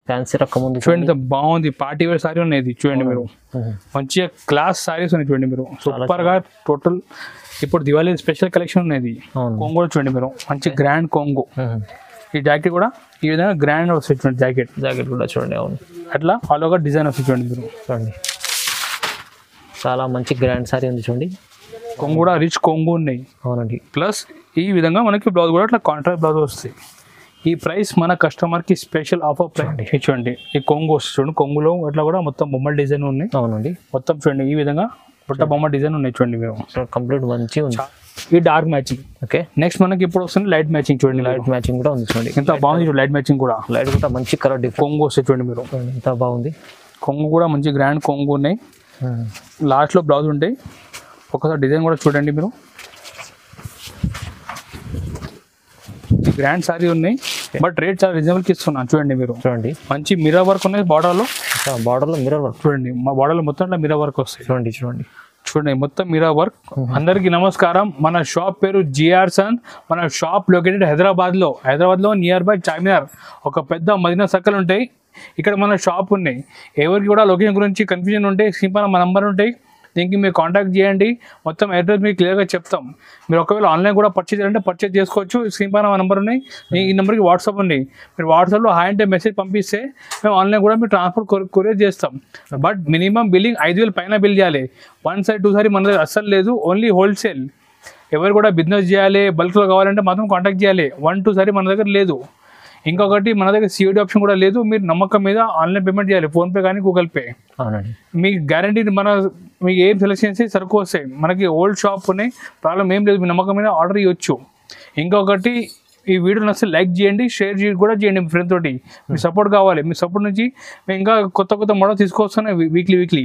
Fancy రకం ఉంది చూడండి, ఇంత బాగుంది. పార్టీ వేర్ సారీ ఉన్నాయి. చూడండి మీరు, మంచిగా క్లాస్ సారీస్ ఉన్నాయి. చూడండి మీరు, సూపర్ గా టోటల్. ఇప్పుడు దివాళీ స్పెషల్ కలెక్షన్ ఉన్నది. కొంగు కూడా చూడండి మీరు, మంచి గ్రాండ్ కొంగు. ఈ జాకెట్ కూడా ఈ విధంగా గ్రాండ్ వస్తుంది. చూడండి జాకెట్ కూడా చూడండి. అవును, అట్లా ఆల్ ఓవర్ డిజైన్ వస్తుంది. చూడండి మీరు, చూడండి చాలా మంచి గ్రాండ్ సారీ ఉంది. చూడండి, కొంగు కూడా రిచ్ కొంగు ఉన్నాయి. అవునండి. ప్లస్ ఈ విధంగా మనకి బ్లౌజ్ కూడా అట్లా కాంట్రాక్ట్ బ్లౌజ్ వస్తాయి. ఈ ప్రైస్ మన కస్టమర్కి స్పెషల్ ఆఫర్ ప్రైస్. చూడండి, ఈ కొంగు వస్తుంది. చూడండి, కొంగులో అట్లా కూడా మొత్తం బొమ్మల డిజైన్ ఉన్నాయి. అవునండి, మొత్తం చూడండి ఈ విధంగా బుట్ట బొమ్మ డిజైన్ ఉన్నాయి. చూడండి మీరు, కంప్లీట్ మంచి ఉంది. ఈ డార్క్ మ్యాచింగ్. ఓకే, నెక్స్ట్ మనకి ఇప్పుడు వస్తుంది లైట్ మ్యాచింగ్. చూడండి, లైట్ మ్యాచింగ్ కూడా ఉంది. చూడండి ఎంత బాగుంది. లైట్ మ్యాచింగ్ కూడా, లైట్ కూడా మంచి కలర్ డిఫరెంట్ కొంగు వస్తుంది. చూడండి మీరు, ఎంత బాగుంది. కొంగు కూడా మంచి గ్రాండ్ కొంగు ఉన్నాయి. లాస్ట్లో బ్లౌజ్ ఉంటాయి. ఒకసారి డిజైన్ కూడా చూడండి మీరు, గ్రాండ్ సారీ ఉన్నాయి. బట్ రేట్ చాలా రీజనబుల్కి ఇస్తున్నాను. చూడండి మీరు, చూడండి మంచి మిర్రర్ వర్క్ ఉన్నాయి. బార్డర్లో మిర్రర్ వర్క్. చూడండి, మా బార్డర్లో మొత్తం ఇట్లా మిర్రర్ వర్క్ వస్తాయి. చూడండి మొత్తం మిర్రర్ వర్క్. అందరికీ నమస్కారం. మన షాప్ పేరు జిఆర్ సన్. మన షాప్ లొకేటెడ్ హైదరాబాద్లో నియర్ బై చార్మినార్. ఒక పెద్ద మదీనా సర్కిల్ ఉంటాయి. ఇక్కడ మన షాప్ ఉన్నాయి. ఎవరికి కూడా లొకేషన్ గురించి కన్ఫ్యూజన్ ఉంటే సింపుల్ మా నంబర్ ఉంటాయి, దీనికి మీరు కాంటాక్ట్ చేయండి. మొత్తం అడ్రస్ మీకు క్లియర్గా చెప్తాం. మీరు ఒకవేళ ఆన్లైన్ కూడా పర్చేజ్ చేయాలంటే పర్చేజ్ చేసుకోవచ్చు. సింపుల్ మా నెంబర్ ఉన్నాయి. ఈ నెంబర్కి వాట్సాప్ ఉంది. మీరు వాట్సాప్లో హాయ్ అంటే మెసేజ్ పంపిస్తే మేము ఆన్లైన్ కూడా మీరు ట్రాన్స్పోర్ట్ కొరియర్ చేస్తాం. బట్ మినిమం బిల్లింగ్ 5,000 పైన బిల్ చేయాలి. 1 సారీ 2 సారీ మన దగ్గర అస్సలు లేదు. Only wholesale. ఎవరు కూడా బిజినెస్ చేయాలి, బల్క్లో కావాలంటే మాత్రం కాంటాక్ట్ చేయాలి. 1-2 సారీ మన దగ్గర లేదు. ఇంకొకటి, మన దగ్గర సిఓడి ఆప్షన్ కూడా లేదు. మీరు నమ్మకం మీద ఆన్లైన్ పేమెంట్ చేయాలి, ఫోన్పే కానీ గూగుల్ పే. మీకు గ్యారంటీ మీకు ఏం సెలెక్షన్ చేసి సరుకు వస్తాయి. మనకి ఓల్డ్ షాప్ ఉన్నాయి, ప్రాబ్లం ఏం లేదు. మీ నమ్మకం మీద ఆర్డర్ ఇవ్వచ్చు. ఇంకొకటి, ఈ వీడియో నచ్చితే లైక్ చేయండి, షేర్ కూడా చేయండి మీ ఫ్రెండ్ తోటి. మీ సపోర్ట్ కావాలి. మీ సపోర్ట్ నుంచి మేము ఇంకా కొత్త మోడల్ తీసుకొస్తున్నాం వీక్లీ.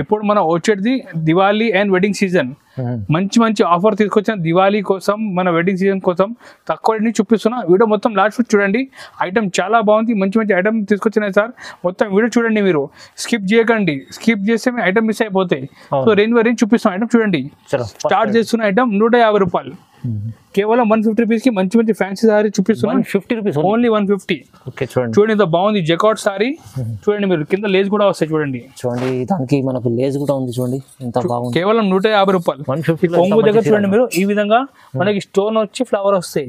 ఇప్పుడు మనం వచ్చేది దివాళీ అండ్ వెడ్డింగ్ సీజన్. మంచి ఆఫర్ తీసుకొచ్చిన దివాళీ కోసం, మన వెడ్డింగ్ సీజన్ కోసం తక్కువ రేట్ని చూపిస్తున్నా. వీడియో మొత్తం లాస్ట్ చూడండి. ఐటమ్ చాలా బాగుంది. మంచి ఐటమ్ తీసుకొచ్చినాయి సార్. మొత్తం వీడియో చూడండి. మీరు స్కిప్ చేయకండి. స్కిప్ చేస్తే మీ ఐటమ్ మిస్ అయిపోతాయి. సో రేంజ్ బై రేంజ్ చూపిస్తాం. ఐటమ్ చూడండి. స్టార్ట్ చేస్తున్న ఐటమ్ 150 రూపాయలు. కేవలం 150 రూపీస్కి మంచి ఫ్యాన్సీ సారీ చూపిస్తున్నాం. 50 రూపీస్ ఓన్లీ 150. చూడండి, ఇంత బాగుంది జకాట్ సారీ. చూడండి మీరు, కింద లేస్ కూడా వస్తాయి. చూడండి దానికి మనకు లేస్ కూడా ఉంది. చూడండి ఎంత బాగుంది. కేవలం 150 రూపాయలు. కొంగు దగ్గర చూడండి మీరు, ఈ విధంగా మనకి స్టోన్ వచ్చి ఫ్లవర్ వస్తాయి.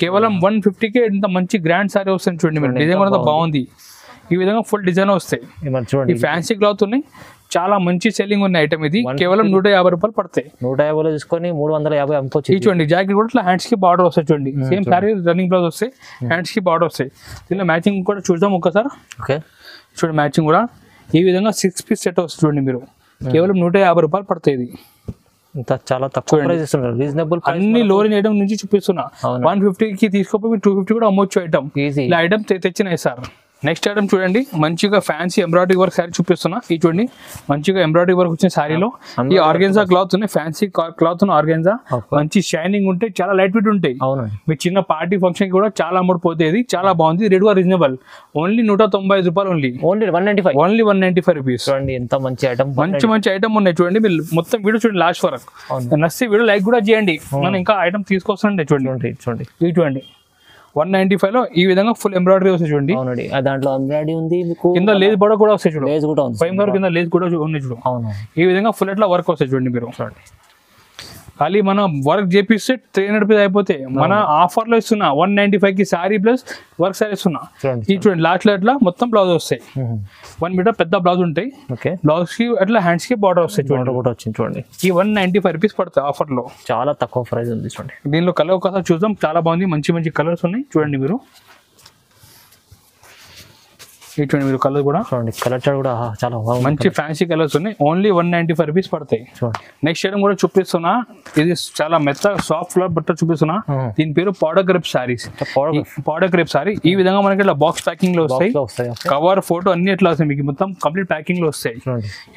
కేవలం 150కే ఇంత మంచి గ్రాండ్ సారీ వస్తుంది. చూడండి మీరు, డిజైన్ కూడా బాగుంది. ఈ విధంగా ఫుల్ డిజైన్ వస్తాయి. ఈ ఫ్యాన్సీ క్లాత్ ఉన్నాయి. చాలా మంచి సెల్లింగ్ ఉన్న ఐటమ్ ఇది. కేవలం 150 రూపాయలు పడతాయి. 150 తీసుకొని 350 అమ్ముకోవచ్చు. చూడండి, జాకెట్ కూడా ఇట్లా హ్యాండ్స్ కి బార్డర్ వస్తాయి. చూడండి, సేమ్ సారీ రన్నింగ్ బ్లౌజ్ వస్తాయి, హ్యాండ్స్ కి బార్డర్ వస్తాయి. దీనిలో మ్యాచింగ్ కూడా చూద్దాం ఒకసారి. చూడండి, మ్యాచింగ్ కూడా ఈ విధంగా 6 పీస్ సెట్ వస్తుంది. చూడండి మీరు, కేవలం 150 రూపాయలు పడతాయి. ఇది చాలా తక్కువ రీజనబుల్. అన్ని లో రేంజ్ ఐటమ్ నుంచి చూపిస్తున్నా. 150కి తీసుకోపోయి 250 కూడా అమ్మొచ్చు ఐటమ్. ఇలా ఐటమ్ తెచ్చినాయి సార్. నెక్స్ట్ ఐటమ్ చూడండి, మంచిగా ఫ్యాన్సీ ఎంబ్రాయిడరీ వర్క్ శారీ చూపిస్తున్నా. ఈ చూడండి, మంచిగా ఎంబ్రాయిడరీ వర్క్ వచ్చిన శారీలో ఈ ఆర్గెన్జా క్లాత్ ఉన్నాయి. ఫ్యాన్సీ క్లాత్ ఉన్న ఆర్గెన్జా, మంచి షైనింగ్ ఉంటాయి, చాలా లైట్ వెయిట్ ఉంటాయి. మీ చిన్న పార్టీ ఫంక్షన్ కూడా చాలా అమౌంట్ పోతుంది. చాలా బాగుంది. రేట్ కూడా రీజనబుల్. ఓన్లీ 195 రూపాయలు. Only 195 rupees. ఎంత మంచి ఐటమ్, మంచి ఐటమ్ ఉన్నాయి. చూడండి, మీరు మొత్తం వీడియో చూడండి లాస్ట్ వరకు. నచ్చితే వీడియో లైక్ కూడా చేయండి. మనం ఇంకా ఐటమ్ తీసుకొస్తాండి. చూడండి, చూడండి 195 లో ఈ విధంగా ఫుల్ ఎంబ్రాయిడరీ వస్తుంది. చూడండి, దాంట్లో ఎంబ్రాయిడరీ ఉంది. కింద లేస్ కూడా వస్తాయి. చూడండి, లేస్ కూడా ఉంది. 5 కింద లేస్ కూడా ఉంది. చూడు, ఈ విధంగా ఫుల్ ఎట్లా వర్క్ వస్తాయి. చూడండి మీరు, ఖాళీ మనం వర్క్ చేపిస్తే 300 రూపీస్ అయిపోతే, మన ఆఫర్ లో ఇస్తున్నా 195కి సారీ ప్లస్ వర్క్ సారీ ఇస్తున్నా. ఈ చూడండి, లాస్ట్ లో ఎట్లా మొత్తం బ్లౌజ్ వస్తాయి. 1 మీటర్ పెద్ద బ్లౌజ్ ఉంటాయి. బ్లౌజ్ కి అట్లా హ్యాండ్స్ కి బార్డర్ వస్తాయి. చూడండి, ఈ 195 రూపీస్ పడతాయి ఆఫర్ లో. చాలా తక్కువ ప్రైస్ ఉంది. చూడండి, దీనిలో కలర్ ఒకసారి చూద్దాం. చాలా బాగుంది. మంచి కలర్స్ ఉన్నాయి. చూడండి మీరు, చూడండి మీరు, కలర్ కూడా చూడండి. కలర్ కూడా చాలా మంచి ఫ్యాన్సీ కలర్స్ ఉన్నాయి. ఓన్లీ 195 రూపీస్ పడతాయి. నెక్స్ట్ ఐటమ్ కూడా చూపిస్తున్నా. ఇది చాలా మెత్త సాఫ్ట్ ఫ్లవర్ బట్ట చూపిస్తున్నా. దీని పేరు powder crepe saris. Powder crepe sorry ఈ విధంగా మనకి ఇట్లా బాక్స్ ప్యాకింగ్ లో వస్తాయి. కవర్, ఫోటో అన్ని ఎట్లా వస్తాయి. మీకు మొత్తం కంప్లీట్ ప్యాకింగ్ లో వస్తాయి.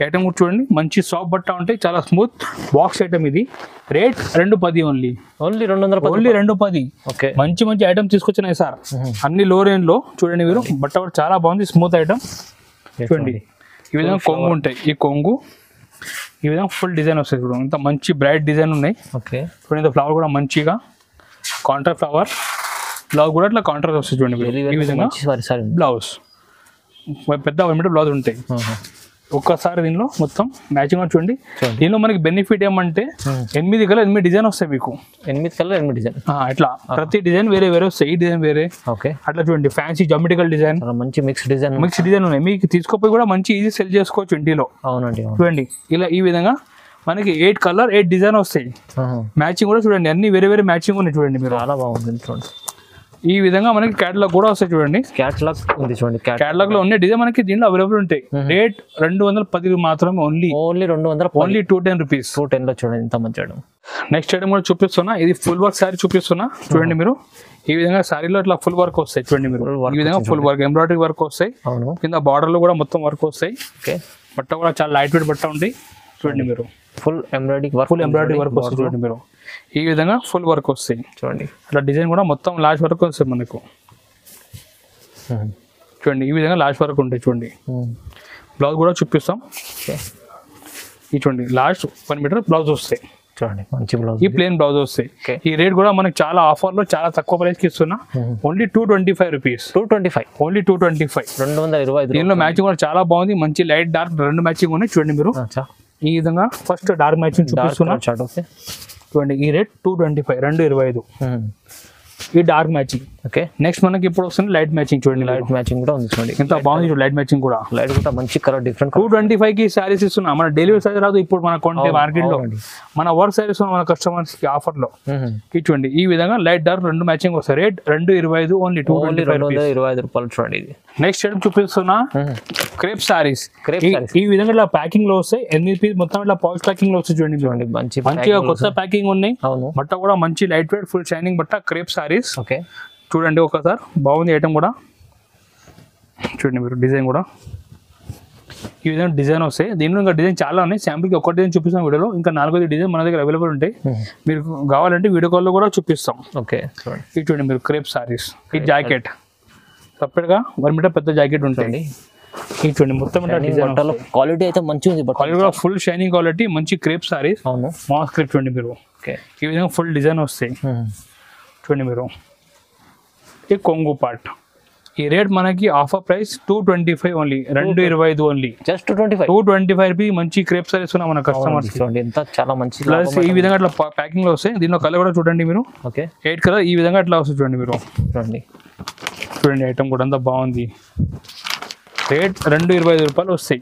ఐటమ్ కూడా చూడండి, మంచి సాఫ్ట్ బట్ట ఉంటాయి, చాలా స్మూత్ బాక్స్ ఐటమ్. ఇది రేట్ 210 ఓన్లీ 210. మంచి ఐటమ్ తీసుకొచ్చినాయి సార్. అన్ని లో రేంజ్ లో. చూడండి మీరు, బట్ట కూడా చాలా బాగుంది, స్మూత్ ఐటమ్. చూడండి, ఈ విధంగా కొంగు ఉంటాయి. ఈ కొంగు ఈ విధంగా ఫుల్ డిజైన్ వస్తాయి. చూడండి, ఇంత మంచి బ్రైట్ డిజైన్ ఉన్నాయి. చూడండి, ఫ్లవర్ కూడా మంచిగా కాంట్రాక్ట్ ఫ్లవర్. బ్లౌజ్ కూడా ఇట్లా కాంట్రాక్ట్ వస్తుంది. చూడండి, ఈ విధంగా బ్లౌజ్ పెద్ద 1 మీటర్ బ్లౌజ్ ఉంటాయి. ఒక్కసారి దీనిలో మొత్తం మ్యాచింగ్ చూడండి. దీనిలో మనకి బెనిఫిట్ ఏమంటే 8 కలర్ 8 డిజైన్ వస్తాయి మీకు. 8 కలర్ 8 డిజైన్ ఇట్లా ప్రతి డిజైన్ వేరే వేరే వస్తాయి. ఈ డిజైన్ వేరే. ఓకే. అట్లా చూడండి ఫ్యాన్సీ జామెట్రికల్ డిజైన్, మంచి మిక్స్ డిజైన్ ఉన్నాయి. మీకు తీసుకోపోయి కూడా మంచి ఈజీ సెల్ చేసుకోవచ్చు ఇంటిలో. అవునండి. చూడండి ఇలా ఈ విధంగా మనకి 8 కలర్ 8 డిజైన్ వస్తాయి. మ్యాచింగ్ కూడా చూడండి అన్ని వేరే వేరే మ్యాచింగ్ ఉన్నాయి. చూడండి మీరు చాలా బాగుంది. చూడండి ఈ విధంగా మనకి క్యాటలాగ్ కూడా వస్తాయి. చూడండి క్యాటలాగ్ ఉంది. చూడండి క్యాటలాగ్ లో ఉన్న డిజైన్ మనకి దీనిలో అవైలబుల్ ఉంటాయి. రేట్ 210 మాత్రమే. Only 210, only 210 rupees. 210 లో చూడండి ఎంత మంచి ఐటమ్. నెక్స్ట్ ఐటమ్ కూడా చూపిస్తున్నా. ఇది ఫుల్ వర్క్ సారీ చూపిస్తున్నా. చూడండి మీరు ఈ విధంగా సారీలో ఇట్లా ఫుల్ వర్క్ వస్తాయి. చూడండి మీరు ఈ విధంగా ఫుల్ వర్క్ ఎంబ్రాయిడరీ వర్క్ వస్తాయి. కింద బార్డర్ లో కూడా మొత్తం వర్క్ వస్తాయి. బట్ట కూడా చాలా లైట్ వెయిట్ బట్ట ఉంటాయి. చూడండి మీరు ఫుల్ ఎంబ్రాయిడరీ వర్క్ వస్తుంది. చూడండి మీరు ఈ విధంగా ఫుల్ వర్క్ వస్తాయి. చూడండి అట్లా డిజైన్ కూడా మొత్తం లాస్ట్ వరకు వస్తాయి మనకు. చూడండి ఈ విధంగా లాస్ట్ వరకు ఉంటాయి. చూడండి బ్లౌజ్ కూడా చూపిస్తాం. ఈ చూడండి లాస్ట్ 1 మీటర్ బ్లౌజ్ వస్తాయి. చూడండి మంచి బ్లౌజ్. ఈ ప్లేన్ బ్లౌజ్ వస్తాయి. ఈ రేట్ కూడా మనకి చాలా ఆఫర్ లో చాలా తక్కువ ప్రైస్ కి ఇస్తున్నా. Only 225 rupees. 225 ఓన్లీ 225. 225. దీనిలో మ్యాచింగ్ కూడా చాలా బాగుంది. మంచి లైట్ డార్క్ 2 మ్యాచింగ్ ఉన్నాయి. చూడండి మీరు ఈ విధంగా ఫస్ట్ డార్క్ మ్యాచింగ్ చూపిస్తున్నా. చూడండి ఈ రేట్ 225, 225. ఈ డార్క్ మ్యాచింగ్. ఓకే. నెక్స్ట్ మనకి ఇప్పుడు వస్తుంది లైట్ మ్యాచింగ్. చూడండి లైట్ మ్యాచింగ్ కూడా ఉంది. చూడండి ఎంత బాగుంది. చూడండి లైట్ మ్యాచింగ్ కూడా. లైట్ కూడా మంచి కలర్ డిఫరెంట్. 225 కి సారీస్ ఇస్తున్నా. మన డెలివరీ సారీ రాదు ఇప్పుడు మన కొంటే మార్కెట్ లో. మన వర్క్ సారీస్ మన కస్టమర్స్ కి ఆఫర్ లో. చూడండి ఈ విధంగా లైట్ డార్క్ 2 మ్యాచింగ్ వస్తాయి. రేట్ 225, ఓన్లీ 225 రూపాయలు. చూడండి ఇది నెక్స్ట్ ఐటమ్ చూపిస్తున్నా. క్రేప్ సారీస్. ఈ విధంగా ఇట్లా ప్యాకింగ్ లో వస్తాయి. 8 పీస్ మొత్తం ఇట్లా పౌచ్ ప్యాకింగ్ లో వస్తాయి. చూడండి చూడండి మంచిగా కొత్త ప్యాకింగ్ ఉన్నాయి. బట్ట కూడా మంచి లైట్ వెయిట్ ఫుల్ షైనింగ్ బట్ట క్రేప్ సారీస్. ఓకే. చూడండి ఒకసారి బాగుంది ఐటమ్ కూడా. చూడండి మీరు డిజైన్ కూడా ఈ విధంగా డిజైన్ వస్తాయి. దీనిలో ఇంకా డిజైన్ చాలా ఉన్నాయి. శాంపుల్కి ఒక డిజైన్ చూపిస్తాం వీడియోలో. ఇంకా 4 డిజైన్ మన దగ్గర అవైలబుల్ ఉంటాయి. మీరు కావాలంటే వీడియో కాల్లో కూడా చూపిస్తాం. ఓకే. ఇది చూడండి మీరు క్రేప్ సారీస్. ఈ జాకెట్ సపరేట్గా 1 మీటర్ పెద్ద జాకెట్ ఉంటుంది. ఇది చూడండి మొత్తం క్వాలిటీ అయితే మంచిగా ఉంది. క్వాలిటీ కూడా ఫుల్ షైనింగ్ క్వాలిటీ మంచి క్రేప్ సారీస్. Mass crepe. చూడండి మీరు ఈ విధంగా ఫుల్ డిజైన్ వస్తాయి. చూడండి మీరు ఈ కొంగు పార్ట్. ఈ రేట్ మనకి offer price 225 only. 225 only. Just 225 rupees. మంచి క్రేప్ సారీస్ మన కస్టమర్స్. ఎంత చాలా మంచి. ప్లస్ ఈ విధంగా అట్లా ప్యాకింగ్ లో వస్తాయి. దీనిలో కలర్ కూడా చూడండి మీరు. ఓకే. 8 కలర్ ఈ విధంగా అట్లా వస్తుంది. చూడండి మీరు చూడండి ఐటమ్ కూడా అంతా బాగుంది. రేట్ 225 రూపాయలు వస్తాయి.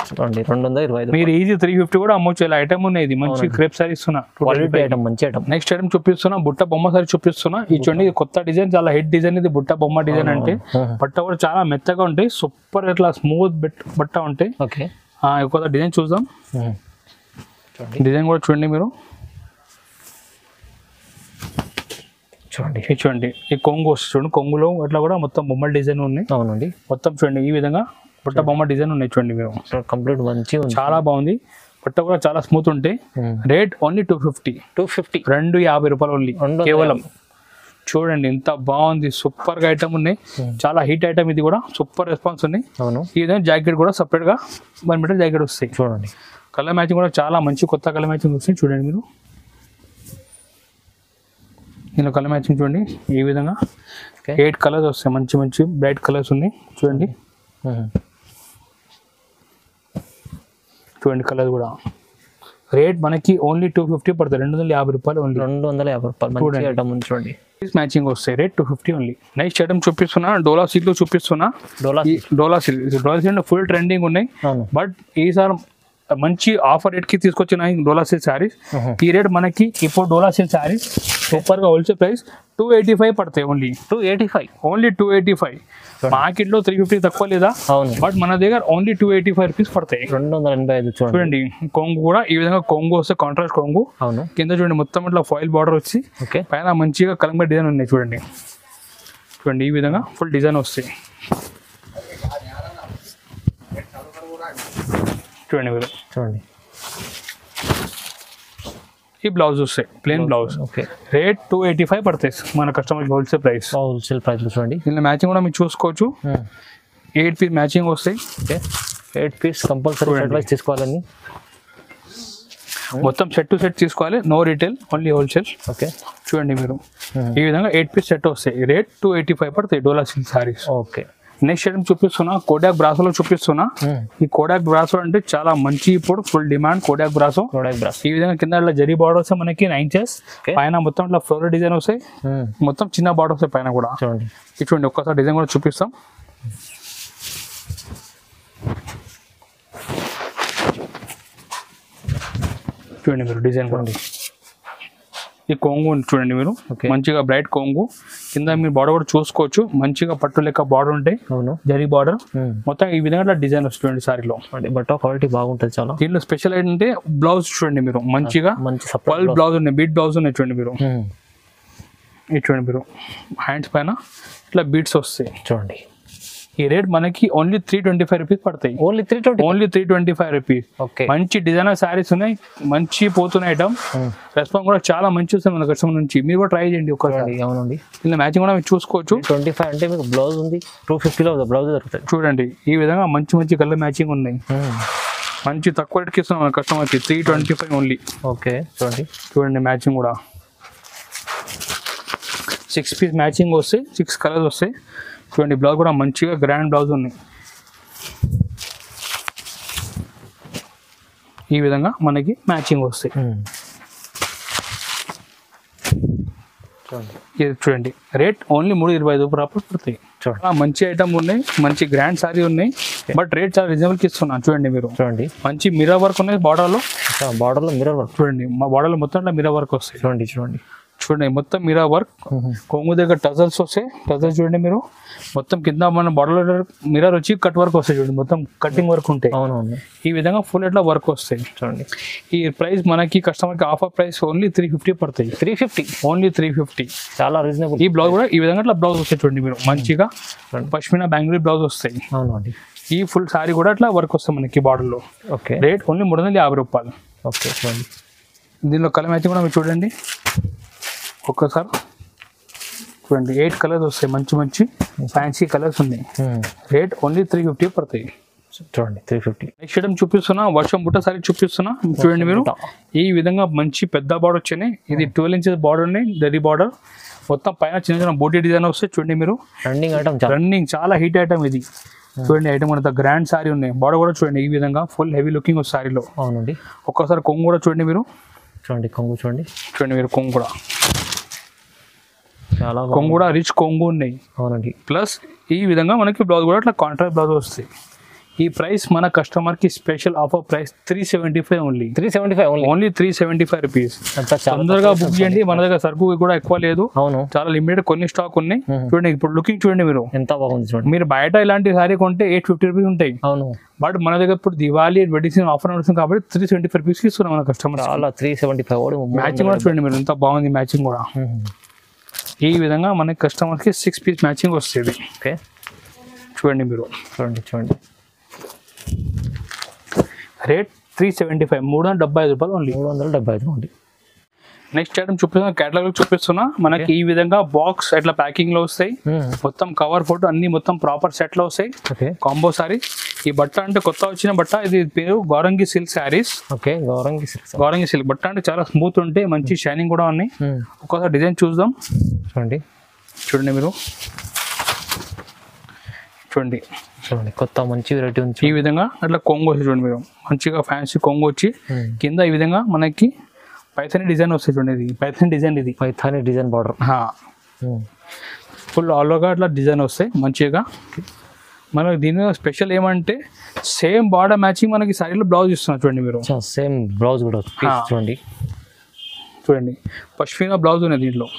చూడండి 225. మీరు ఈజీ 350 కూడా అమ్మొచ్చు. ఇలా ఐటమ్ ఉన్నాయి. ఇది మంచి క్రేప్ సారీ ఇస్తున్నా. మంచి ఐటమ్. నెక్స్ట్ ఐటమ్ చూపిస్తున్నా. బుట్ట బొమ్మ సారీ చూపిస్తున్నా. ఇది చూడండి కొత్త డిజైన్, చాలా హిట్ డిజైన్. ఇది బుట్ట బొమ్మ డిజైన్ అంటే బట్ట కూడా చాలా మెత్తగా ఉంటాయి. సూపర్ ఇట్లా స్మూత్ బట్ట ఉంటాయి. ఓకే. కొత్త డిజైన్ చూద్దాం. డిజైన్ కూడా చూడండి మీరు. చూడండి చూడండి ఈ కొంగు వస్తుంది. చూడండి కొంగులో అట్లా కూడా మొత్తం బొమ్మల డిజైన్ ఉన్నాయి. అవునండి. మొత్తం చూడండి ఈ విధంగా బుట్ట బొమ్మ డిజైన్ ఉన్నాయి. చూడండి మీరు కంప్లీట్ మంచిగా చాలా బాగుంది. బట్ట కూడా చాలా స్మూత్ ఉంటాయి. Rate only 250. 250 రూపాయలు ఓన్లీ కేవలం. చూడండి ఎంత బాగుంది. సూపర్ గా ఐటమ్ ఉన్నాయి. చాలా హిట్ ఐటమ్. ఇది కూడా సూపర్ రెస్పాన్స్ ఉన్నాయి. ఈ విధంగా జాకెట్ కూడా సపరేట్ గా 1 మీటర్ జాకెట్ వస్తాయి. చూడండి కలర్ మ్యాచింగ్ కూడా చాలా మంచి కొత్త కలర్ మ్యాచింగ్ వస్తుంది. చూడండి మీరు దీనిలో కలర్ మ్యాచింగ్ చూడండి ఈ విధంగా 8 కలర్స్ వస్తాయి. మంచి మంచి బ్రైట్ కలర్స్ ఉన్నాయి. చూడండి చూడండి కలర్ కూడా. రేట్ మనకి ఓన్లీ 250 పడుతుంది. 250 రూపాయలు ఓన్లీ. 250 రూపాయలు. చూడండి మ్యాచింగ్ వస్తాయి. Rate 250 only. నెక్స్ట్ ఐటమ్ చూపిస్తున్నా. డోలా సిల్క్ చూపిస్తున్నా. డోలా సిల్క్ ఫుల్ ట్రెండింగ్ ఉన్నాయి. బట్ ఈసారి మంచి ఆఫర్ రేట్ కి తీసుకొచ్చిన డోలా సిల్క్ శారీస్. ఈ రేట్ మనకి ఇప్పుడు డోలా సిల్క్ శారీస్ సూపర్ గా హోల్సేల్ ప్రైస్ 285 పడతాయి. ఓన్లీ 285. మార్కెట్ లో 350 తక్కువ లేదా. బట్ మన దగ్గర ఓన్లీ 285 రూపీస్ పడతాయి. 285. చూడండి కొంగు కూడా ఈ విధంగా కొంగు వస్తే కాంట్రాస్ట్ కొంగు. కింద చూడండి మొత్తం ఇట్లా ఫాయిల్ బార్డర్ వచ్చి పైన మంచిగా కలంబర్ డిజైన్ ఉన్నాయి. చూడండి చూడండి ఈ విధంగా ఫుల్ డిజైన్ వస్తాయి. చూడండి మీరు చూడండి ఈ బ్లౌజ్ వస్తాయి. Plain blouse. రేట్ 285 పడతాయి మన కస్టమర్కి హోల్సేల్ ప్రైస్. చూడండి దీనిలో మ్యాచింగ్ కూడా మీరు చూసుకోవచ్చు. 8 పీస్ మ్యాచింగ్ వస్తాయి. 8 పీస్ కంపల్సరీ తీసుకోవాలని. మొత్తం సెట్ టు సెట్ తీసుకోవాలి. No retail, only wholesale. Okay. చూడండి మీరు ఈ విధంగా 8 పీస్ సెట్ వస్తాయి. రేట్ 285 పడతాయి Dola silk saris. Okay. Next item చూపిస్తున్నా కోడాక్ బ్రాసోలో చూపిస్తున్నా. ఈ కోడాక్ బ్రాసో అంటే చాలా మంచి, ఇప్పుడు ఫుల్ డిమాండ్ కోడాక్ బ్రాసో. ఈ విధంగా కింద ఇట్లా జరీ బార్డర్ వస్తాయి మనకి 9 inches, పైన మొత్తం ఇట్లా ఫ్లోరల్ డిజైన్ వస్తాయి, మొత్తం చిన్న బార్డర్ వస్తాయి పైన కూడా. చూడండి ఒక్కసారి డిజైన్ కూడా చూపిస్తాం. చూడండి మీరు డిజైన్ కూడా. ఈ కొంగు చూడండి మీరు, మంచిగా బ్రైట్ కొంగు, కింద మీరు బార్డర్ కూడా చూసుకోవచ్చు, మంచిగా పట్టు లెక్క బార్డర్ ఉంటాయి, జరీ బార్డర్ మొత్తం ఈ విధంగా డిజైన్ వస్తుంది సారీలో. బట్ క్వాలిటీ బాగుంటుంది చాలా. దీనిలో స్పెషల్ ఏంటంటే బ్లౌజ్ చూడండి మీరు, మంచిగా పల్ బ్లౌజ్ ఉన్నాయి, బీట్ బ్లౌజ్ ఉన్నాయి. చూడండి మీరు, ఇది చూడండి మీరు, హ్యాండ్స్ పైన ఇట్లా బీట్స్ వస్తాయి. చూడండి ఈ రేట్ మనకి ఓన్లీ 325 రూపీస్ పడతాయి. Only 325 rupees. మంచి డిజైనర్ శారీస్ ఉన్నాయి, మంచి పోతున్నాయి ఐటమ్. రెస్పాన్స్ కూడా చాలా మంచి వస్తుంది మన కస్టమర్ నుంచి. మీరు కూడా ట్రై చేయండి ఒకసారి. అవునండి, ఇలా మ్యాచింగ్ కూడా మీరు చూసుకోవచ్చు. 25 అంటే మీకు బ్లౌజ్ ఉంది, 250లో బ్లౌజ్ దొరుకుతుంది. చూడండి ఈ విధంగా మంచి మంచి కలర్ మ్యాచింగ్ ఉన్నాయి. మంచి తక్కువ రేట్కి ఇస్తున్నాం మన కస్టమర్కి, 325 ఓన్లీ. ఓకే చూడండి, చూడండి మ్యాచింగ్ కూడా 6 పీస్ మ్యాచింగ్ వస్తాయి, 6 కలర్స్ వస్తాయి. చూడండి బ్లౌజ్ కూడా మంచిగా గ్రాండ్ బ్లౌజ్ ఉన్నాయి. ఈ విధంగా మనకి మ్యాచింగ్ వస్తాయి. ఇది చూడండి రేట్ ఓన్లీ 325 రూపాయలు పడతాయి. చాలా మంచి ఐటమ్ ఉన్నాయి, మంచి గ్రాండ్ సారీ ఉన్నాయి, బట్ రేట్ చాలా రీజనబుల్కి ఇస్తున్నాను. చూడండి మీరు, చూడండి మంచి మిర్రర్ వర్క్ ఉన్నాయి బార్డర్లో. మిర్రర్ వర్క్ చూడండి, మా బార్డర్లో మొత్తం ఇట్లా మిర్రర్ వర్క్ వస్తాయి. చూడండి చూడండి చూడండి మొత్తం మిర్రర్ వర్క్, కొంగు దగ్గర టజల్స్ వస్తాయి. టజల్స్ చూడండి మీరు, మొత్తం కింద మన బార్డర్ మిర్రర్ వచ్చి కట్ వర్క్ వస్తాయి. చూడండి మొత్తం కటింగ్ వర్క్ ఉంటాయి. అవునవును, ఈ విధంగా ఫుల్ ఎట్లా వర్క్ వస్తాయి. చూడండి ఈ ప్రైస్ మనకి కస్టమర్కి ఆఫర్ ప్రైస్ ఓన్లీ 350 పడతాయి. 350 ఓన్లీ 350, చాలా రీజనబుల్. ఈ బ్లౌజ్ కూడా ఈ విధంగా ఇట్లా బ్లౌజ్ వస్తాయి. చూడండి మీరు, మంచిగా పష్మినా బెంగళూరు బ్లౌజ్ వస్తాయి. అవునండి, ఈ ఫుల్ సారీ కూడా ఇట్లా వర్క్ వస్తాయి మనకి బార్డర్లో. ఓకే రేట్ ఓన్లీ 350 రూపాయలు. ఓకే చూడండి, దీనిలో కలర్ మ్యాచింగ్ కూడా మీరు చూడండి ఒక్కసారి. చూడండి 8 కలర్స్ వస్తాయి, మంచి మంచి ఫ్యాన్సీ కలర్స్ ఉన్నాయి. రేట్ ఓన్లీ 350 పడతాయి. చూడండి 350. నెక్స్ట్ ఐటమ్ చూపిస్తున్నా, వర్షం బుట్ట సారీ చూపిస్తున్నా. చూడండి మీరు, ఈ విధంగా మంచి పెద్ద బార్డర్ వచ్చినాయి. ఇది 12 inches బార్డర్ ఉన్నాయి, దరి బార్డర్ మొత్తం పైన చిన్న చిన్న బోటీ డిజైన్ వస్తాయి. చూడండి మీరు, రన్నింగ్ ఐటమ్, రన్నింగ్ చాలా హిట్ ఐటమ్ ఇది. చూడండి ఐటమ్ అంతా గ్రాండ్ సారీ ఉన్నాయి. బార్డర్ కూడా చూడండి ఈ విధంగా ఫుల్ హెవీ లుకింగ్ వస్తుంది సారీలో. అవునండి, ఒక్కసారి కొంగు కూడా చూడండి మీరు. చూడండి కొంగు చూడండి, చూడండి మీరు కొంగు కూడా చాలా కొంగు కూడా రిచ్ కొంగు ఉన్నాయి. అవునండి, ప్లస్ ఈ విధంగా మనకి బ్లౌజ్ కూడా ఇట్లా కాంట్రాక్ట్ బ్లౌజ్ వస్తాయి. ఈ ప్రైస్ మన కస్టమర్కి special offer price 375 only. 375 only 375 rupees. తొందరగా బుక్ చేయండి, మన దగ్గర సరుకు కూడా ఎక్కువ లేదు. అవును, చాలా లిమిటెడ్ కొన్ని స్టాక్ ఉన్నాయి. చూడండి ఇప్పుడు లుకింగ్ చూడండి మీరు, ఎంత బాగుంది చూడండి. మీరు బయట ఇలాంటి సారీ కొంటే 850 రూపీస్ ఉంటాయి. అవును, బట్ మన దగ్గర ఇప్పుడు దివాళీ వెడ్డింగ్ సీజన్ ఆఫర్ నడుస్తుంది కాబట్టి 375 రూపీస్కి ఇస్తున్నాం మన కస్టమర్. చాలా 375. మ్యాచింగ్ కూడా చూడండి మీరు, ఎంత బాగుంది మ్యాచింగ్ కూడా. ఈ విధంగా మన కస్టమర్కి 6 పీస్ మ్యాచింగ్ వస్తుంది. ఓకే చూడండి మీరు, చూడండి చూడండి రేట్ 375, 375 రూపాయలు ఓన్లీ. 375 ఓన్లీ. నెక్స్ట్ ఐటమ్ చూపిస్తున్నా, కేటలాగ్ చూపిస్తున్నా. మనకి ఈ విధంగా బాక్స్ ఇట్లా ప్యాకింగ్ లో వస్తాయి, మొత్తం కవర్ ఫోటో అన్ని మొత్తం ప్రాపర్ సెట్ లో వస్తాయి. Combo sorry. ఈ బట్ట అంటే కొత్త వచ్చిన బట్ట, ఇది పేరు గౌరంగి సిల్క్ శారీస్. ఓకే గౌరంగి సిల్క్ బట్ట అంటే చాలా స్మూత్ ఉంటాయి, మంచి షైనింగ్ కూడా ఉన్నాయి. ఒక్కసారి డిజైన్ చూద్దాం. చూడండి చూడండి మీరు, చూడండి చూడండి కొత్త మంచి వెరైటీ ఉంది. ఈ విధంగా అట్లా కొంగు వచ్చి చూడండి మీరు, మంచిగా ఫ్యాన్సీ కొంగు వచ్చి కింద ఈ విధంగా మనకి పైథానీ డిజైన్ వస్తాయి. చూడండి ఇది పైథానీ డిజైన్, ఇది Paithani design border. Full all over అట్లా డిజైన్ వస్తాయి మంచిగా. మనకి దీని స్పెషల్ ఏమంటే సేమ్ బార్డర్ మ్యాచింగ్ మనకి సారీలో బ్లౌజ్ ఇస్తున్నారు. చూడండి మీరు, సేమ్ బ్లౌజ్ కూడా చూడండి. చూడండి పష్మినా బ్లౌజ్ ఉన్నాయి దీంట్లో.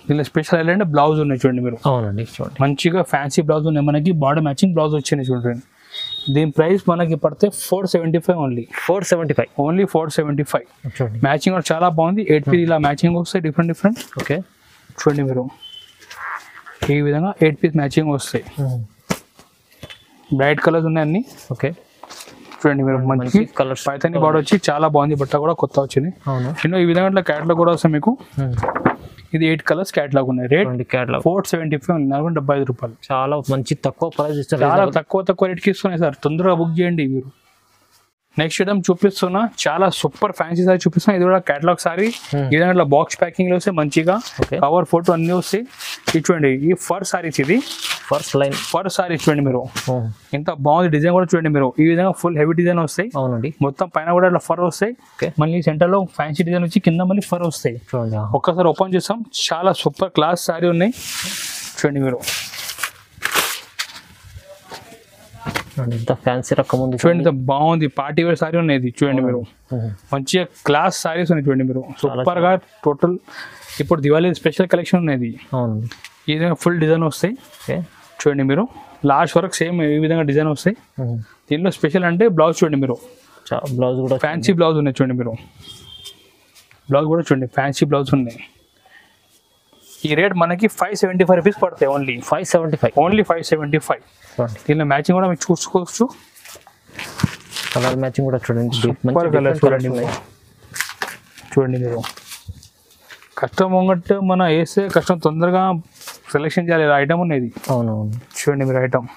దీనిలో స్పెషల్ ఏంటంటే బ్లౌజ్ ఉన్నాయి చూడండి మీరు. అవునండి చూడండి, మంచిగా ఫ్యాన్సీ బ్లౌజ్ ఉన్నాయి మనకి, బార్డర్ మ్యాచింగ్ బ్లౌజ్ వచ్చినాయి చూడండి. దీని ప్రైస్ మనకి పడితే 475 ఓన్లీ. 475 ఓన్లీ 475. మ్యాచింగ్ కూడా చాలా బాగుంది. 8 పీస్ ఇలా మ్యాచింగ్ వస్తాయి, డిఫరెంట్ డిఫరెంట్. ఓకే చూడండి మీరు, ఈ విధంగా 8 పీస్ మ్యాచింగ్ వస్తాయి. బ్రైట్ కలర్స్ ఉన్నాయి అన్ని. ఓకే చూడండి మీరు, మంచి కలర్స్. పైథానీ బార్డర్ వచ్చి చాలా బాగుంది, బట్ట కూడా కొత్త వచ్చింది. ఎన్నో ఈ విధంగా ఇట్లా క్యాటలాగ్ కూడా వస్తాయి మీకు. ఇది 8 కలర్స్ క్యాటలాగ్ ఉన్నాయి. రేట్ క్యాటలాగ్ 475, 475 రూపాయలు. చాలా మంచి తక్కువ ప్రైస్ ఇస్తారు, చాలా తక్కువ రేట్కి ఇస్తున్నాయి సార్. తొందరగా బుక్ చేయండి మీరు. నెక్స్ట్ ఐటమ్ చూపిస్తున్నా, చాలా సూపర్ ఫ్యాన్సీ సారీ చూపిస్తున్నా. ఇది కూడా కేటలాగ్ సారీ. ఈ విధంగా బాక్స్ ప్యాకింగ్ లో వస్తే మంచిగా కవర్ ఫోటో అన్ని వస్తాయి. ఇది చూడండి, ఈ ఫర్ సారీస్, ఇది ఫస్ట్ లైన్ ఫర్ సారీ చూడండి మీరు, ఎంత బాగుంది డిజైన్ కూడా చూడండి మీరు. ఈ విధంగా ఫుల్ హెవీ డిజైన్ వస్తాయి. అవునండి, మొత్తం పైన కూడా ఇట్లా ఫర్ వస్తాయి. మళ్ళీ సెంటర్ లో ఫ్యాన్సీ డిజైన్ వచ్చి కింద మళ్ళీ ఫర్ వస్తాయి. ఒక్కసారి ఓపెన్ చేస్తాం, చాలా సూపర్ క్లాస్ సారీ ఉన్నాయి చూడండి మీరు. ఎంత ఫ్యాన్సీ రకం ఉంది చూడండి, ఎంత బాగుంది పార్టీ వేర్ సారీ ఉన్నాయి. ఇది చూడండి మీరు, మంచిగా క్లాస్ సారీస్ ఉన్నాయి చూడండి మీరు, సూపర్ గా టోటల్. ఇప్పుడు దివాళీ స్పెషల్ కలెక్షన్ ఉన్నాయి. ఈ విధంగా ఫుల్ డిజైన్ వస్తాయి చూడండి మీరు. లాస్ట్ వరకు సేమ్ ఈ విధంగా డిజైన్ వస్తాయి. దీనిలో స్పెషల్ అంటే బ్లౌజ్ చూడండి మీరు, బ్లౌజ్ కూడా ఫ్యాన్సీ బ్లౌజ్ ఉన్నాయి చూడండి మీరు. బ్లౌజ్ కూడా చూడండి, ఫ్యాన్సీ బ్లౌజ్ ఉన్నాయి. ఈ రేట్ మనకి 575 రూపీస్ పడతాయి. Only 575, only 575. దీనిలో మ్యాచింగ్ కూడా మీకు చూసుకోవచ్చు. కలర్ మ్యాచింగ్ కూడా చూడండి, సూపర్ కలర్ చూడండి చూడండి మీరు. కష్టం ముంగట్టు మనం వేస్తే కష్టం తొందరగా సెలెక్షన్ చేయాలి. ఐటమ్ ఉన్నది. అవునవును, చూడండి మీరు ఐటమ్.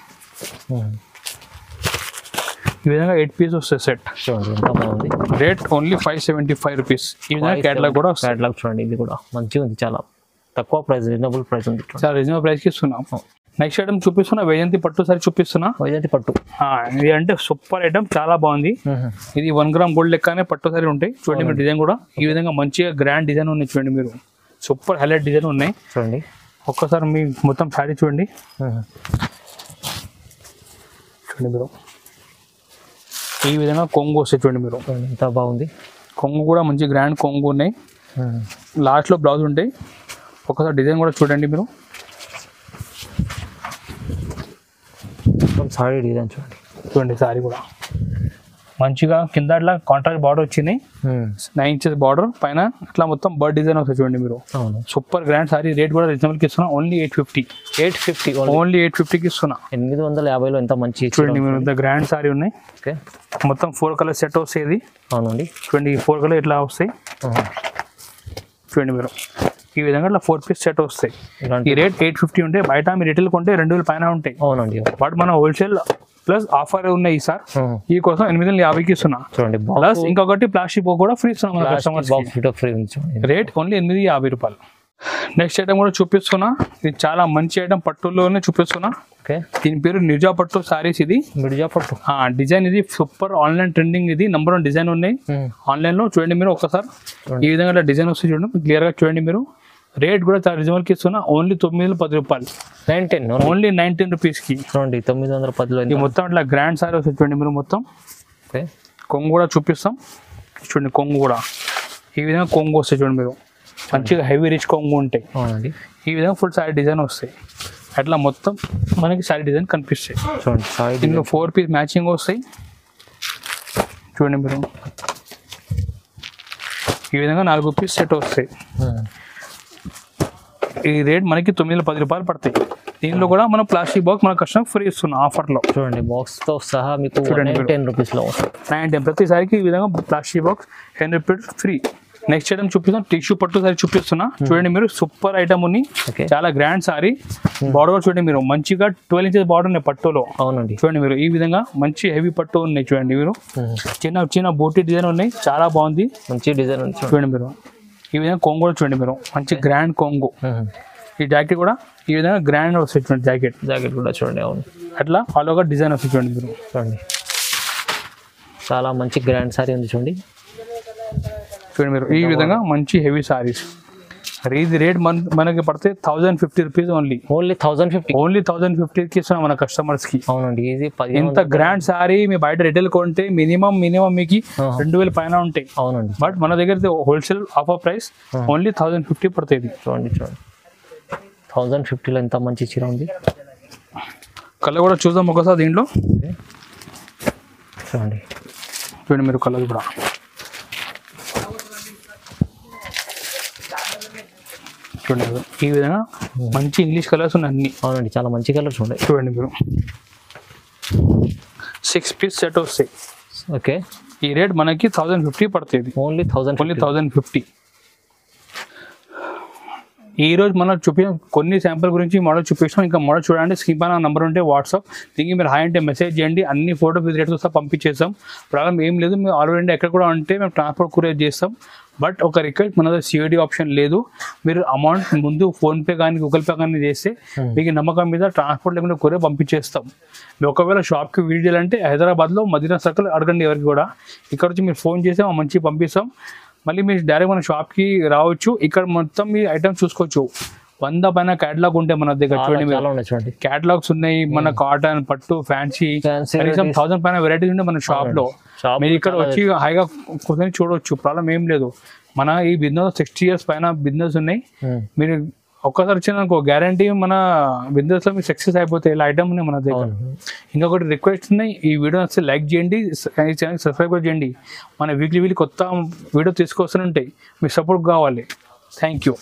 ఈ విధంగా 8 పీస్ వస్తాయి సెట్. చూడండి ఎంత బాగుంది. Rate only 575 rupees. ఈ విధంగా కేటలాగ్ కూడా కేటలాగ్ చూడండి, ఇది కూడా మంచిగా ఉంది. చాలా తక్కువ ప్రైస్, రీజనబుల్ ప్రైస్ ఉంది. చాలా రీజనబుల్ ప్రైస్కి ఇస్తున్నాం. నెక్స్ట్ ఐటమ్ చూపిస్తున్నా, వైజయంతి పట్టు సారీ చూపిస్తున్నా. వైజయంతి పట్టు ఇది అంటే సూపర్ ఐటమ్, చాలా బాగుంది. ఇది 1 గ్రామ్ గోల్డ్ లెక్కనే పట్టు సారీ ఉంటాయి చూడండి మీరు. డిజైన్ కూడా ఈ విధంగా మంచిగా గ్రాండ్ డిజైన్ ఉన్నాయి చూడండి మీరు. సూపర్ హైలైట్ డిజైన్ ఉన్నాయి చూడండి. ఒక్కసారి మీ మొత్తం సారీ చూడండి చూడండి మీరు. ఈ విధంగా కొంగు వస్తాయి చూడండి మీరు, ఎంత బాగుంది. కొంగు కూడా మంచి గ్రాండ్ కొంగు ఉన్నాయి. లాస్ట్లో బ్లౌజ్ ఉంటాయి. ఒకసారి డిజైన్ కూడా చూడండి మీరు. సారీ డిజైన్ చూడండి, చూడండి సారీ కూడా మంచిగా కింద అట్లా కాంట్రాక్ట్ బార్డర్ వచ్చింది. 9 ఇంచెస్ బార్డర్ పైన అట్లా మొత్తం బర్డ్ డిజైన్ వస్తుంది చూడండి మీరు. Super grand sorry. రేట్ కూడా రీజనబుల్కి ఇస్తున్నా, ఓన్లీ 850. ఓన్లీ 850కి ఇస్తున్నా. 850లో ఎంత మంచి చూడండి మీరు, ఇంత గ్రాండ్ సారీ ఉన్నాయి. మొత్తం 4 కలర్ సెట్ వస్తాయి. అవునండి, చూడండి 4 కలర్ ఇట్లా వస్తాయి చూడండి మీరు. ఈ విధంగా ఇట్లా 4 పీస్ సెట్ వస్తాయి. ఈ రేట్ 850 ఉంటే బయట మీరు రిటైల్ కొంటే 2000 పైన ఉంటాయి. అవునండి, బట్ మన హోల్సేల్ ప్లస్ ఆఫర్ ఉన్నాయి సార్. ఈ కోసం 850కి ఇస్తున్నా చూడండి. ప్లస్ ఇంకొకటి ప్లాస్టిక్ బాక్స్ కూడా ఫ్రీ ఇస్తున్నాం మన కస్టమర్స్. రేట్ ఓన్లీ 850 రూపాయలు. నెక్స్ట్ ఐటమ్ కూడా చూపిస్తున్నా. ఇది చాలా మంచి ఐటమ్, పట్టులోనే చూపిస్తున్నా. దీని పేరు నిర్జా పట్టు సారీస్. ఇది మిర్జా పట్టు డిజైన్. ఇది సూపర్ ఆన్లైన్ ట్రెండింగ్. ఇది నెంబర్ 1 డిజైన్ ఉన్నాయి ఆన్లైన్ లో. చూడండి మీరు ఒకసారి ఈ విధంగా డిజైన్ వస్తుంది చూడండి క్లియర్ గా చూడండి మీరు. రేట్ కూడా చాలా రీజనబుల్కి ఇస్తున్నా, ఓన్లీ 910 రూపాయలు. 910, ఓన్లీ 910 రూపీస్కి చూడండి. 910లో ఇది మొత్తం ఇట్లా గ్రాండ్ సారీ వస్తుంది చూడండి మీరు. మొత్తం కొంగు కూడా చూపిస్తాం చూడండి. కొంగు కూడా ఈ విధంగా కొంగు వస్తాయి చూడండి మీరు. మంచిగా హెవీ రిచ్ కొంగు ఉంటాయి. అవునండి, ఈ విధంగా ఫుల్ సారీ డిజైన్ వస్తాయి. అట్లా మొత్తం మనకి సారీ డిజైన్ కనిపిస్తాయి చూడండి. దీనిలో 4 పీస్ మ్యాచింగ్ వస్తాయి చూడండి మీరు. ఈ విధంగా 4 పీస్ సెట్ వస్తాయి. ఈ రేట్ మనకి 910 రూపాయలు పడతాయి. దీనిలో కూడా మనం ప్లాస్టిక్ బాక్స్ మన కస్టమర్ ఫ్రీ ఇస్తున్నాం ఆఫర్లో చూడండి. బాక్స్ తో సహా మీకు 10 రూపీస్లో 910. ప్రతిసారికి ఈ విధంగా plastic box 10 rupees free. Next item చూపిస్తాను, టిష్యూ పట్టు సారీ చూపిస్తున్నా చూడండి మీరు. సూపర్ ఐటమ్ ఉంది, చాలా గ్రాండ్ సారీ. బార్డర్ చూడండి మీరు, మంచిగా 12 ఇంచెస్ బార్డర్ ఉన్నాయి పట్టులో. అవునండి, చూడండి మీరు. ఈ విధంగా మంచి హెవీ పట్టు ఉన్నాయి చూడండి మీరు. చిన్న చిన్న బూటీ డిజైన్ ఉన్నాయి, చాలా బాగుంది. మంచి డిజైన్ చూడండి మీరు. ఈ విధంగా కొంగు కూడా చూడండి మీరు, మంచి గ్రాండ్ కొంగు. ఈ జాకెట్ కూడా ఈ విధంగా గ్రాండ్ వస్తుంది చూడండి. జాకెట్ కూడా చూడండి. అవును, అట్లా ఆల్ ఓవర్ డిజైన్ వస్తుంది చూడండి మీరు. చూడండి చాలా మంచి గ్రాండ్ సారీ ఉంది చూడండి. చూడండి మీరు. ఈ విధంగా మంచి హెవీ సారీస్. ఇది రేట్ మనకి పడితే 1050 రూపీస్ ఓన్లీ. ఓన్లీ 1050కి ఇస్తున్నాం మన కస్టమర్స్ కి. అవునండి, ఇది ఇంత గ్రాండ్ సారీ మీ బయట రిటైల్ కొంటే మినిమం మీకు 2000 పైన ఉంటాయి. అవునండి, బట్ మన దగ్గర హోల్సేల్ ఆఫర్ ప్రైస్ ఓన్లీ 1050 పడుతుంది. చూడండి 1050లో ఎంత మంచి చీర ఉంది. కలర్ కూడా చూద్దాం ఒకసారి. దీంట్లో చూడండి మీరు కలర్ కూడా. చూడండి ఈ విధంగా మంచి ఇంగ్లీష్ కలర్స్ ఉన్నాయి అన్ని. అవునండి, చాలా మంచి కలర్స్ ఉన్నాయి చూడండి మీరు. 6 పీస్ సెట్ వస్తాయి. ఓకే, ఈ రేట్ మనకి 1050 పడుతుంది. ఓన్లీ 1050. ఈ రోజు మనం చూపించిన కొన్ని శాంపుల్ గురించి మోడల్ చూపిస్తాం. ఇంకా మోడల్ చూడండి, స్క్రీన్ పైన నంబర్ ఉంటే వాట్సాప్, దీనికి మీరు హాయ్ అంటే మెసేజ్ చేయండి. అన్ని ఫోటో విత్ రేట్తో సహా పంపించేస్తాం. ప్రాబ్లం ఏం లేదు. మేము ఆల్ ఓవర్ ఇండియా ఎక్కడ కూడా ఉంటే మేము ట్రాన్స్పోర్ట్ కొరియర్ చేస్తాం. బట్ ఒక రిక్వెస్ట్, మన సిఓడి ఆప్షన్ లేదు. మీరు అమౌంట్ ముందు ఫోన్పే కానీ గూగుల్ పే కానీ చేస్తే మీకు నమ్మకం మీద ట్రాన్స్పోర్ట్ లేకుండా కొరియర్ పంపించేస్తాం. మీరు ఒకవేళ షాప్కి విజిట్ చేయాలంటే హైదరాబాద్లో మదీనా సర్కిల్ అడగండి ఎవరికి కూడా. ఇక్కడ వచ్చి మీరు ఫోన్ చేస్తే మంచిగా పంపిస్తాం. మళ్ళీ మీరు డైరెక్ట్ మన షాప్కి రావచ్చు. ఇక్కడ మొత్తం మీ ఐటమ్స్ చూసుకోవచ్చు. 100 పైన క్యాటలాగ్ ఉంటాయి మన దగ్గర. చూడండి, క్యాటలాగ్స్ ఉన్నాయి. మన కాటన్, పట్టు, ఫ్యాన్సీ, కనీసం 1000 పైన వెరైటీస్ ఉంటాయి మన షాప్ లో. మీరు ఇక్కడ వచ్చి హాయిగా కూర్చొని చూడవచ్చు. ప్రాబ్లం ఏం లేదు. మన ఈ బిజినెస్ 60 years పైన బిజినెస్ ఉన్నాయి. మీరు ఒక్కసారి వచ్చిన గ్యారంటీ మన బిజినెస్ లో మీరు సక్సెస్ అయిపోతే ఇలా ఐటమ్ ఉన్నాయి మన దగ్గర. ఇంకొకటి రిక్వెస్ట్ ఉన్నాయి, ఈ వీడియో వస్తే లైక్ చేయండి, ఛానల్ సబ్స్క్రైబ్ కూడా చేయండి. మన వీక్లీ కొత్త వీడియో తీసుకొస్తూనే ఉంటాయి. మీ సపోర్ట్ కావాలి. Thank you.